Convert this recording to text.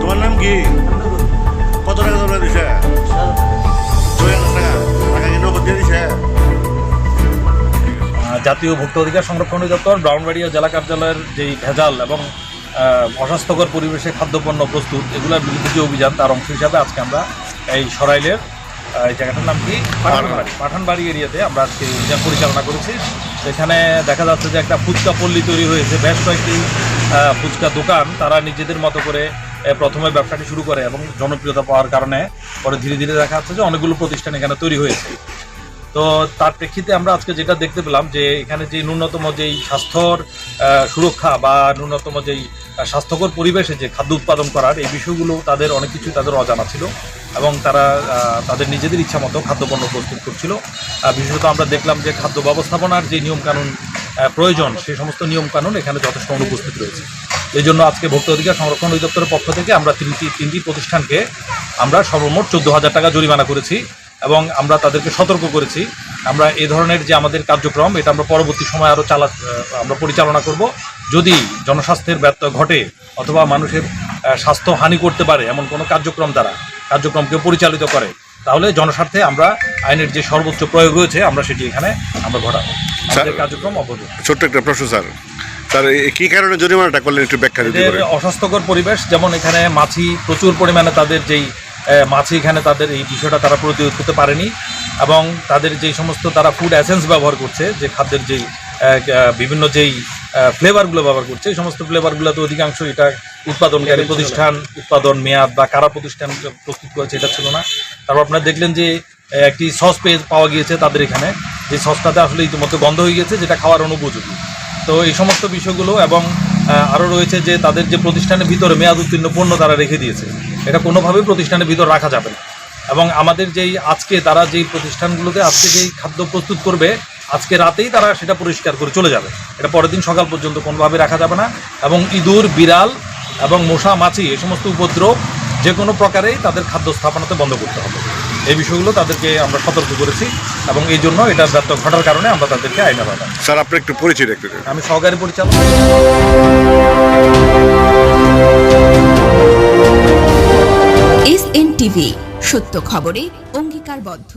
তোমার নাম কি? কত টাকা তোমরা দিছে? 6,000 টাকা। টাকা কি নগদ দিয়ে দিছে? জাতীয় ভোক্তা অধিকার সংরক্ষণ অধিদপ্তর ব্রাহ্মণবাড়িয়া জেলা কার্যালয়ের যেই ভেজাল এবং অস্বাস্থ্যকর পরিবেশে খাদ্যপণ্য প্রস্তুত এগুলোর বিরুদ্ধে যে অভিযান তার অংশ হিসাবে আজকে আমরা এই সরাইলের এই জায়গাটার নাম কি পাঠানবাড়ি এরিয়াতে আমরা আজকে অভিযান পরিচালনা করেছি। সেখানে দেখা যাচ্ছে যে একটা ফুচকা পল্লী তৈরি হয়েছে, বেশ কয়েকটি ফুচকা দোকান তারা নিজেদের মতো করে প্রথমে ব্যবসাটি শুরু করে এবং জনপ্রিয়তা পাওয়ার কারণে পরে ধীরে ধীরে দেখা যাচ্ছে যে অনেকগুলো প্রতিষ্ঠান এখানে তৈরি হয়েছে। তো তার প্রেক্ষিতে আমরা আজকে যেটা দেখতে পেলাম যে এখানে যে ন্যূনতম যেই স্বাস্থ্যর সুরক্ষা বা ন্যূনতম যেই স্বাস্থ্যকর পরিবেশে যে খাদ্য উৎপাদন করার এই বিষয়গুলো তাদের অনেক কিছু তাদের অজানা ছিল এবং তারা তাদের নিজেদের ইচ্ছা মতো খাদ্যপণ্য প্রস্তুত করছিল। বিশেষত আমরা দেখলাম যে খাদ্য ব্যবস্থাপনার যে নিয়মকানুন প্রয়োজন সেই সমস্ত নিয়মকানুন এখানে যথেষ্ট অনুপস্থিত রয়েছে। এই জন্য আজকে ভোক্তা অধিকার সংরক্ষণ অধিদপ্তরের পক্ষ থেকে আমরা তিনটি প্রতিষ্ঠানকে আমরা সর্বমোট 14,000 টাকা জরিমানা করেছি এবং আমরা তাদেরকে সতর্ক করেছি আমরা এই ধরনের যে আমাদের কার্যক্রম এটা আমরা পরবর্তী সময় আরও আমরা পরিচালনা করব। যদি জনস্বাস্থ্যের ব্যত্যয় ঘটে অথবা মানুষের স্বাস্থ্য হানি করতে পারে এমন কোনো কার্যক্রমকে পরিচালিত করে তাহলে জনস্বার্থে আমরা আইনের যে সর্বোচ্চ প্রয়োগ রয়েছে আমরা সেটি এখানে আমরা ঘটাবো। আমাদের কার্যক্রম অবৈধ। ছোট্ট একটা প্রশ্ন স্যার, কি কারণে জরিমানাটা করলেন একটু ব্যাখ্যা দিতে পারেন? অস্বাস্থ্যকর পরিবেশ, যেমন এখানে মাছি প্রচুর পরিমাণে তাদের যেই মাছি এখানে তাদের এই বিষয়টা তারা প্রতিরোধ করতে পারেনি এবং তাদের যেই সমস্ত তারা ফুড এসেন্স ব্যবহার করছে যে খাদ্যের যেই বিভিন্ন যেই ফ্লেভারগুলো ব্যবহার করছে এই সমস্ত ফ্লেভারগুলোতে অধিকাংশ এটা উৎপাদনকারী প্রতিষ্ঠান উৎপাদন মেয়াদ বা কারা প্রতিষ্ঠান প্রস্তুত করেছে এটা ছিল না। তারপর আপনারা দেখলেন যে একটি সস পাওয়া গিয়েছে তাদের এখানে, যে সসটাতে আসলে ইতিমধ্যে বন্ধ হয়ে গেছে যেটা খাওয়ার অনুপযোগী। তো এই সমস্ত বিষয়গুলো এবং আরও রয়েছে যে তাদের যে প্রতিষ্ঠানের ভিতরে মেয়াদ উত্তীর্ণ পণ্য তারা রেখে দিয়েছে, এটা কোনোভাবেই প্রতিষ্ঠানের ভিতর রাখা যাবে না। এবং আমাদের যেই আজকে তারা যেই প্রতিষ্ঠানগুলোতে আজকে যেই খাদ্য প্রস্তুত করবে আজকে রাতেই তারা সেটা পরিষ্কার করে চলে যাবে, এটা পরের দিন সকাল পর্যন্ত কোনোভাবে রাখা যাবে না। এবং ইঁদুর বিড়াল এবং মশা মাছি এই সমস্ত উপদ্রব যে কোনো প্রকারেই তাদের খাদ্য স্থাপনাতে বন্ধ করতে হবে। এই বিষয়গুলো তাদেরকে আমরা সতর্ক করেছি এবং এই জন্য এটা ব্যর্থ ঘটার কারণে আমরা তাদেরকে আইনা বাধা। স্যার আপনি একটু পরিচয় রাখবেন? আমি সহকারী পরিচালক। SN TV, সত্য খবরে অঙ্গীকারবদ্ধ।